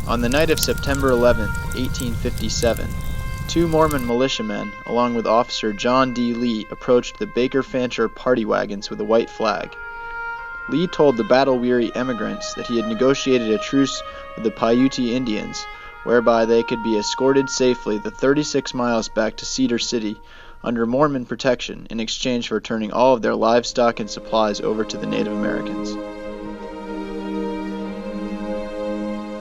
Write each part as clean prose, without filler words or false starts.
On the night of September 11, 1857, two Mormon militiamen, along with Officer John D. Lee, approached the Baker Fancher party wagons with a white flag. Lee told the battle-weary emigrants that he had negotiated a truce with the Paiute Indians, whereby they could be escorted safely the 36 miles back to Cedar City under Mormon protection in exchange for turning all of their livestock and supplies over to the Native Americans.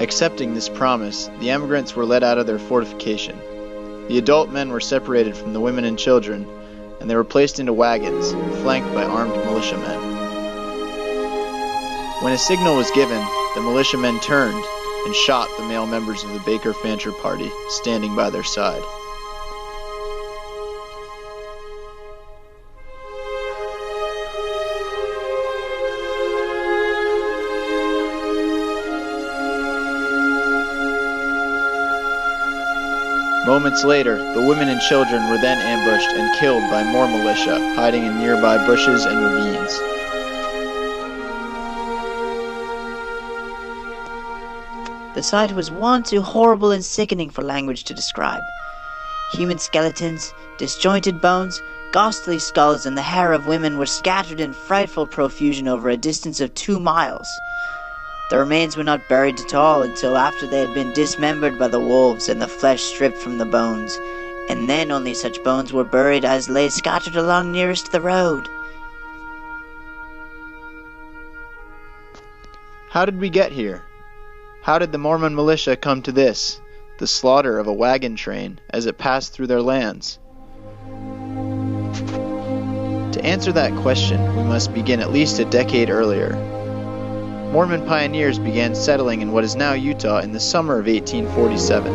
Accepting this promise, the emigrants were led out of their fortification. The adult men were separated from the women and children, and they were placed into wagons, flanked by armed militiamen. When a signal was given, the militiamen turned and shot the male members of the Baker Fancher party standing by their side. Moments later, the women and children were then ambushed and killed by more militia hiding in nearby bushes and ravines. The sight was one too horrible and sickening for language to describe. Human skeletons, disjointed bones, ghastly skulls, and the hair of women were scattered in frightful profusion over a distance of 2 miles. The remains were not buried at all until after they had been dismembered by the wolves and the flesh stripped from the bones, and then only such bones were buried as lay scattered along nearest the road. How did we get here? How did the Mormon militia come to this, the slaughter of a wagon train as it passed through their lands? To answer that question, we must begin at least a decade earlier. Mormon pioneers began settling in what is now Utah in the summer of 1847.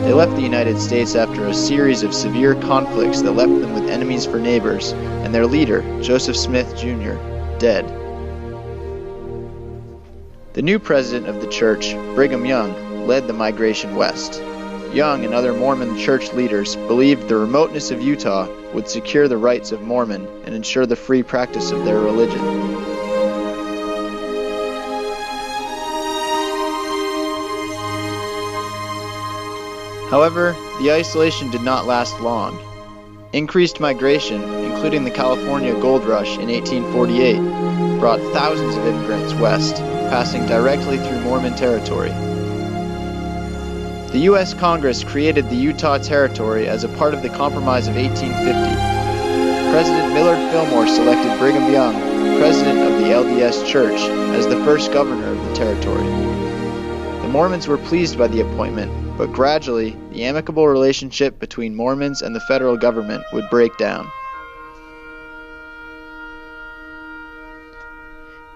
They left the United States after a series of severe conflicts that left them with enemies for neighbors, and their leader, Joseph Smith Jr., dead. The new president of the church, Brigham Young, led the migration west. Young and other Mormon church leaders believed the remoteness of Utah would secure the rights of Mormon and ensure the free practice of their religion. However, the isolation did not last long. Increased migration, including the California Gold Rush in 1848, brought thousands of immigrants west, passing directly through Mormon territory. The U.S. Congress created the Utah Territory as a part of the Compromise of 1850. President Millard Fillmore selected Brigham Young, president of the LDS Church, as the first governor of the territory. The Mormons were pleased by the appointment, but gradually, the amicable relationship between Mormons and the federal government would break down.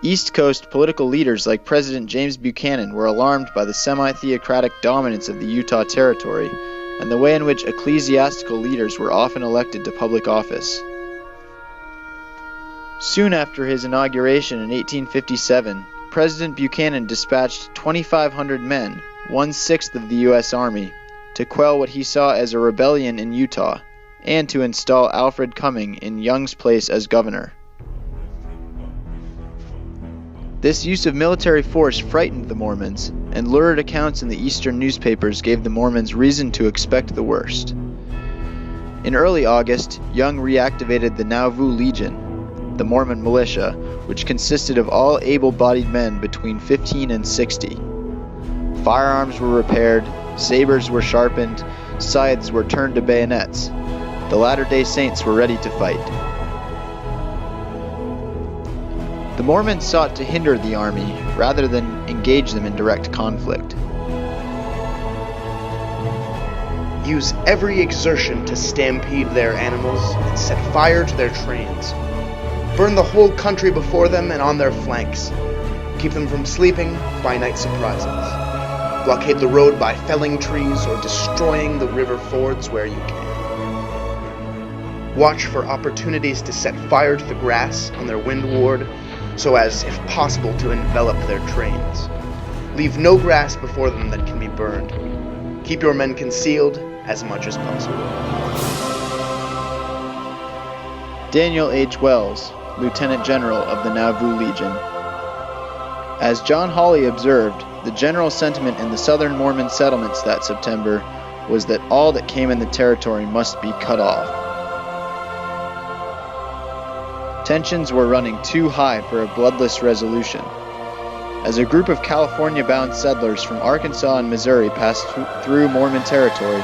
East Coast political leaders like President James Buchanan were alarmed by the semi-theocratic dominance of the Utah Territory and the way in which ecclesiastical leaders were often elected to public office. Soon after his inauguration in 1857, President Buchanan dispatched 2,500 men, 1/6 of the U.S. Army, to quell what he saw as a rebellion in Utah, and to install Alfred Cumming in Young's place as governor. This use of military force frightened the Mormons, and lurid accounts in the eastern newspapers gave the Mormons reason to expect the worst. In early August, Young reactivated the Nauvoo Legion, the Mormon militia, which consisted of all able-bodied men between 15 and 60. Firearms were repaired, sabers were sharpened, scythes were turned to bayonets. The Latter-day Saints were ready to fight. The Mormons sought to hinder the army rather than engage them in direct conflict. Use every exertion to stampede their animals and set fire to their trains. Burn the whole country before them and on their flanks. Keep them from sleeping by night surprises. Blockade the road by felling trees or destroying the river fords where you can. Watch for opportunities to set fire to the grass on their windward so as, if possible, to envelop their trains. Leave no grass before them that can be burned. Keep your men concealed as much as possible. Daniel H. Wells, Lieutenant General of the Nauvoo Legion. As John Hawley observed, the general sentiment in the southern Mormon settlements that September was that all that came in the territory must be cut off. Tensions were running too high for a bloodless resolution. As a group of California-bound settlers from Arkansas and Missouri passed through Mormon territory,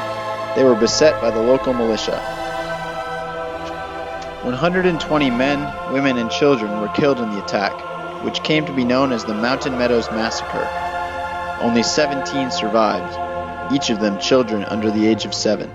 they were beset by the local militia. 120 men, women, and children were killed in the attack, which came to be known as the Mountain Meadows Massacre. Only 17 survived, each of them children under the age of 7.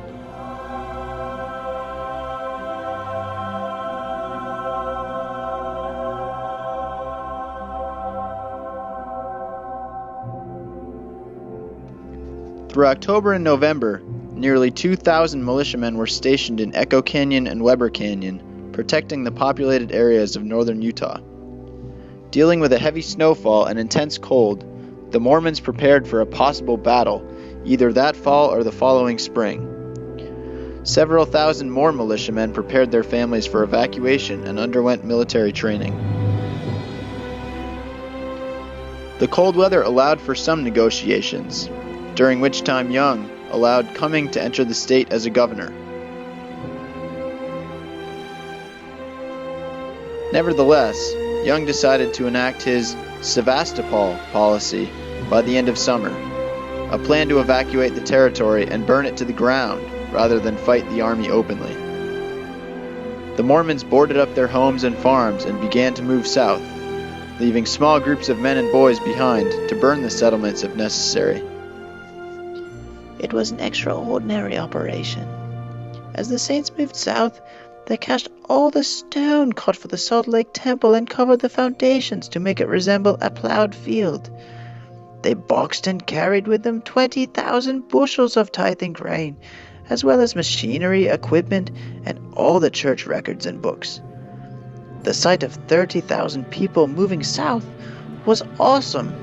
Through October and November, nearly 2,000 militiamen were stationed in Echo Canyon and Weber Canyon, protecting the populated areas of northern Utah. Dealing with a heavy snowfall and intense cold, the Mormons prepared for a possible battle, either that fall or the following spring. Several thousand more militiamen prepared their families for evacuation and underwent military training. The cold weather allowed for some negotiations, during which time Young allowed Cumming to enter the state as a governor. Nevertheless, Young decided to enact his Sevastopol policy by the end of summer, a plan to evacuate the territory and burn it to the ground rather than fight the army openly. The Mormons boarded up their homes and farms and began to move south, leaving small groups of men and boys behind to burn the settlements if necessary. It was an extraordinary operation. As the saints moved south, they cached all the stone cut for the Salt Lake Temple and covered the foundations to make it resemble a plowed field. They boxed and carried with them 20,000 bushels of tithing grain, as well as machinery, equipment, and all the church records and books. The sight of 30,000 people moving south was awesome.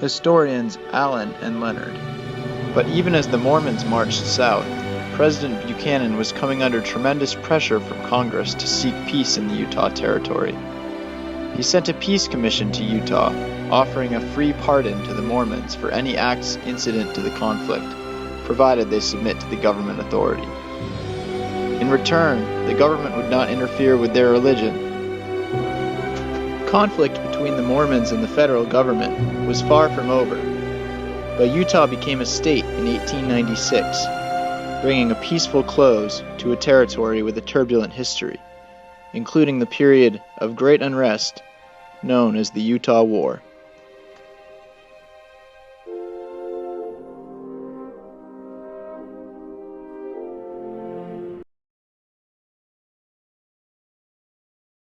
Historians Allen and Leonard. But even as the Mormons marched south, President Buchanan was coming under tremendous pressure from Congress to seek peace in the Utah Territory. He sent a peace commission to Utah, offering a free pardon to the Mormons for any acts incident to the conflict, provided they submit to the government authority. In return, the government would not interfere with their religion. Conflict between the Mormons and the federal government was far from over, but Utah became a state in 1896, bringing a peaceful close to a territory with a turbulent history, including the period of great unrest known as the Utah War.